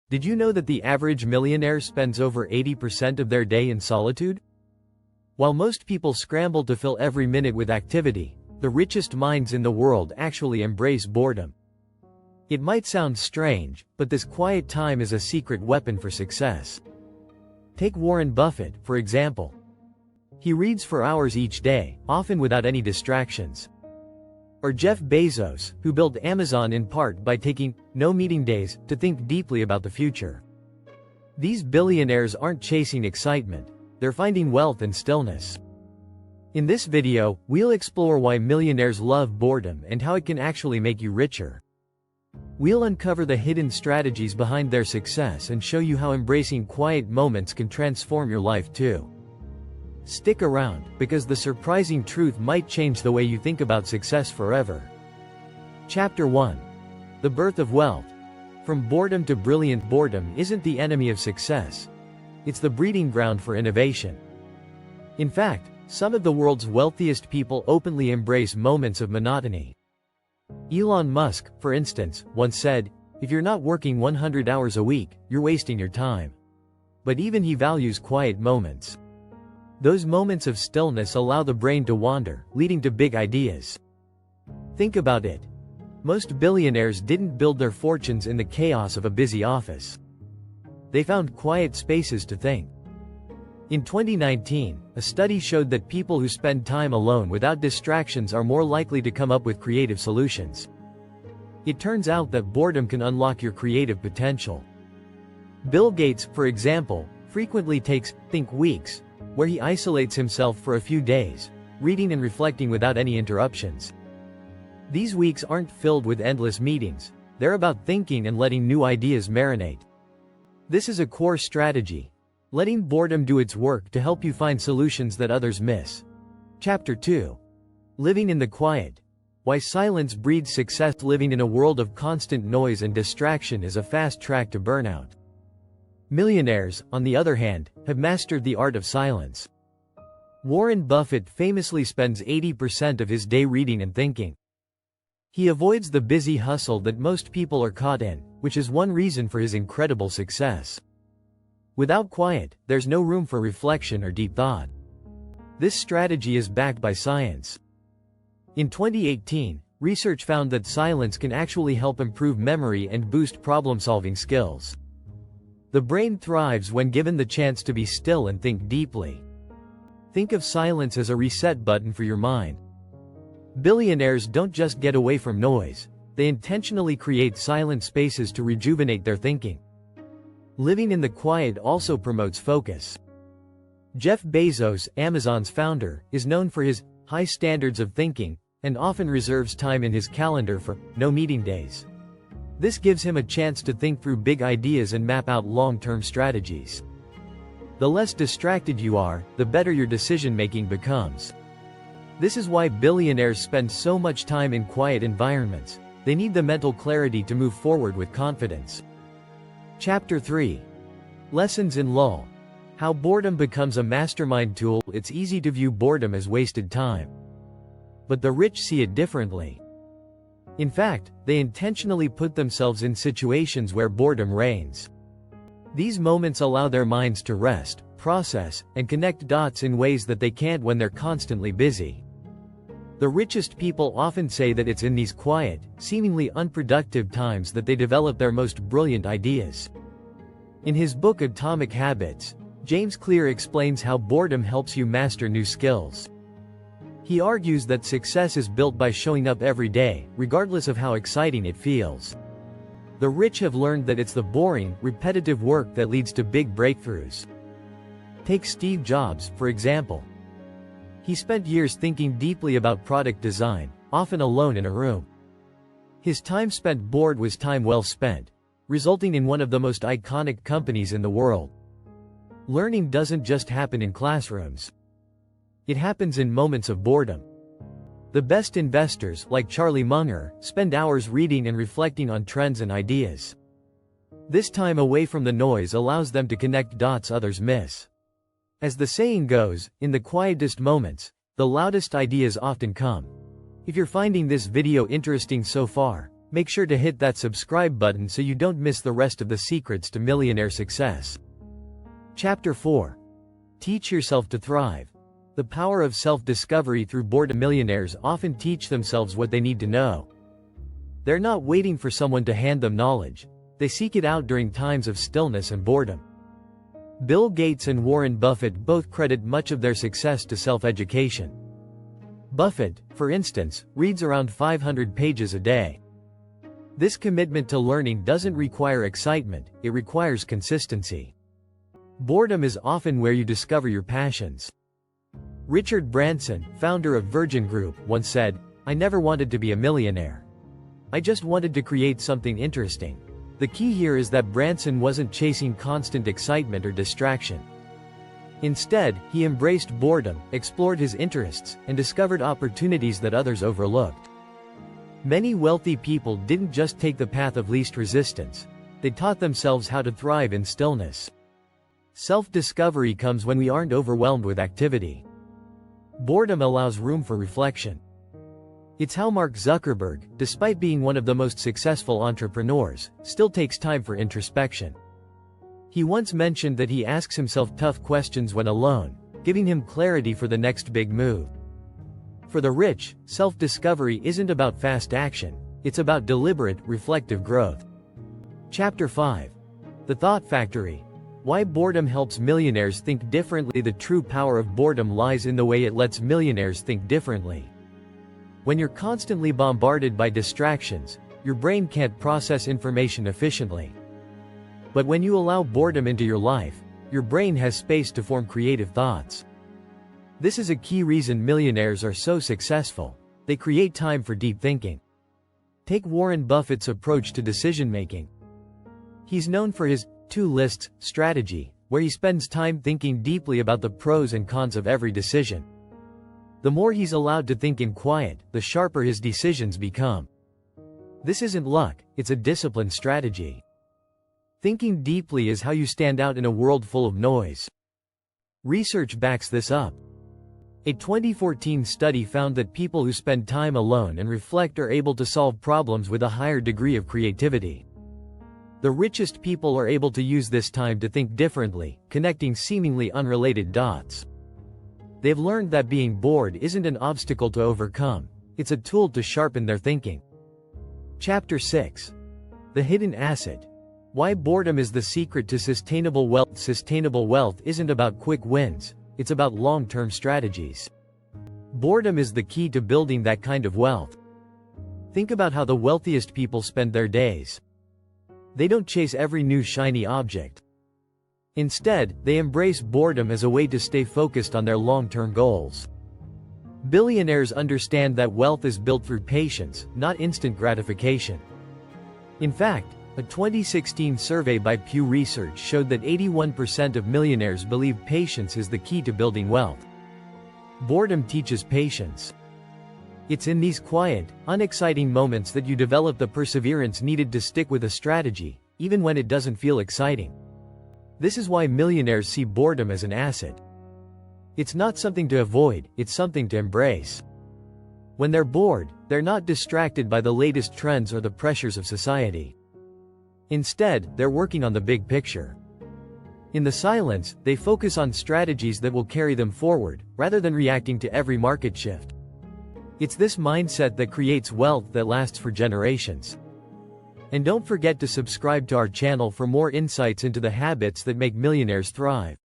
Did you know that the average millionaire spends over 80% of their day in solitude? While most people scramble to fill every minute with activity, the richest minds in the world actually embrace boredom. It might sound strange, but this quiet time is a secret weapon for success. Take Warren Buffett, for example. He reads for hours each day, often without any distractions. Or Jeff Bezos, who built Amazon in part by taking no meeting days to think deeply about the future. These billionaires aren't chasing excitement, they're finding wealth in stillness. In this video, we'll explore why millionaires love boredom and how it can actually make you richer. We'll uncover the hidden strategies behind their success and show you how embracing quiet moments can transform your life too. Stick around, because the surprising truth might change the way you think about success forever. Chapter 1. The Birth of Wealth. From boredom to brilliant. Boredom isn't the enemy of success. It's the breeding ground for innovation. In fact, some of the world's wealthiest people openly embrace moments of monotony. Elon Musk, for instance, once said, "If you're not working 100 hours a week, you're wasting your time." But even he values quiet moments. Those moments of stillness allow the brain to wander, leading to big ideas. Think about it. Most billionaires didn't build their fortunes in the chaos of a busy office. They found quiet spaces to think. In 2019, a study showed that people who spend time alone without distractions are more likely to come up with creative solutions. It turns out that boredom can unlock your creative potential. Bill Gates, for example, frequently takes think weeks, where he isolates himself for a few days, reading and reflecting without any interruptions. These weeks aren't filled with endless meetings, they're about thinking and letting new ideas marinate. This is a core strategy, letting boredom do its work to help you find solutions that others miss. Chapter 2. Living in the quiet. Why silence breeds success. Living in a world of constant noise and distraction is a fast track to burnout. Millionaires, on the other hand, have mastered the art of silence. Warren Buffett famously spends 80% of his day reading and thinking. He avoids the busy hustle that most people are caught in, which is one reason for his incredible success. Without quiet, there's no room for reflection or deep thought. This strategy is backed by science. In 2018, research found that silence can actually help improve memory and boost problem-solving skills. The brain thrives when given the chance to be still and think deeply. Think of silence as a reset button for your mind. Billionaires don't just get away from noise, they intentionally create silent spaces to rejuvenate their thinking. Living in the quiet also promotes focus. Jeff Bezos, Amazon's founder, is known for his high standards of thinking, and often reserves time in his calendar for no meeting days. This gives him a chance to think through big ideas and map out long-term strategies. The less distracted you are, the better your decision-making becomes. This is why billionaires spend so much time in quiet environments. They need the mental clarity to move forward with confidence. Chapter 3. Lessons in lull. How boredom becomes a mastermind tool. It's easy to view boredom as wasted time. But the rich see it differently. In fact, they intentionally put themselves in situations where boredom reigns. These moments allow their minds to rest, process, and connect dots in ways that they can't when they're constantly busy. The richest people often say that it's in these quiet, seemingly unproductive times that they develop their most brilliant ideas. In his book Atomic Habits, James Clear explains how boredom helps you master new skills. He argues that success is built by showing up every day, regardless of how exciting it feels. The rich have learned that it's the boring, repetitive work that leads to big breakthroughs. Take Steve Jobs, for example. He spent years thinking deeply about product design, often alone in a room. His time spent bored was time well spent, resulting in one of the most iconic companies in the world. Learning doesn't just happen in classrooms. It happens in moments of boredom. The best investors, like Charlie Munger, spend hours reading and reflecting on trends and ideas. This time away from the noise allows them to connect dots others miss. As the saying goes, in the quietest moments, the loudest ideas often come. If you're finding this video interesting so far, Make sure to hit that subscribe button so you don't miss the rest of the secrets to millionaire success. Chapter 4. Teach yourself to thrive. The power of self-discovery through boredom. Millionaires often teach themselves what they need to know. They're not waiting for someone to hand them knowledge. They seek it out during times of stillness and boredom. Bill Gates and Warren Buffett both credit much of their success to self-education. Buffett, for instance, reads around 500 pages a day. This commitment to learning doesn't require excitement, it requires consistency. Boredom is often where you discover your passions. Richard Branson, founder of Virgin Group, once said, "I never wanted to be a millionaire. I just wanted to create something interesting." The key here is that Branson wasn't chasing constant excitement or distraction. Instead, he embraced boredom, explored his interests, and discovered opportunities that others overlooked. Many wealthy people didn't just take the path of least resistance. They taught themselves how to thrive in stillness. Self-discovery comes when we aren't overwhelmed with activity. Boredom allows room for reflection. It's how Mark Zuckerberg, despite being one of the most successful entrepreneurs, still takes time for introspection. He once mentioned that he asks himself tough questions when alone, giving him clarity for the next big move. For the rich, self-discovery isn't about fast action, it's about deliberate, reflective growth. Chapter 5. The Thought Factory. Why boredom helps millionaires think differently. The true power of boredom lies in the way it lets millionaires think differently. When you're constantly bombarded by distractions, your brain can't process information efficiently. But when you allow boredom into your life, your brain has space to form creative thoughts. This is a key reason millionaires are so successful. They create time for deep thinking. Take Warren Buffett's approach to decision-making. He's known for his two lists strategy, where he spends time thinking deeply about the pros and cons of every decision. The more he's allowed to think in quiet, the sharper his decisions become. This isn't luck, it's a disciplined strategy. Thinking deeply is how you stand out in a world full of noise. Research backs this up. A 2014 study found that people who spend time alone and reflect are able to solve problems with a higher degree of creativity. The richest people are able to use this time to think differently, connecting seemingly unrelated dots. They've learned that being bored isn't an obstacle to overcome, it's a tool to sharpen their thinking. Chapter 6. The Hidden Asset. Why boredom is the secret to sustainable wealth. Sustainable wealth isn't about quick wins, it's about long-term strategies. Boredom is the key to building that kind of wealth. Think about how the wealthiest people spend their days. They don't chase every new shiny object. Instead, they embrace boredom as a way to stay focused on their long-term goals. Billionaires understand that wealth is built through patience, not instant gratification. In fact, a 2016 survey by Pew Research showed that 81% of millionaires believe patience is the key to building wealth. Boredom teaches patience. It's in these quiet, unexciting moments that you develop the perseverance needed to stick with a strategy, even when it doesn't feel exciting. This is why millionaires see boredom as an asset. It's not something to avoid, it's something to embrace. When they're bored, they're not distracted by the latest trends or the pressures of society. Instead, they're working on the big picture. In the silence, they focus on strategies that will carry them forward, rather than reacting to every market shift. It's this mindset that creates wealth that lasts for generations. And don't forget to subscribe to our channel for more insights into the habits that make millionaires thrive.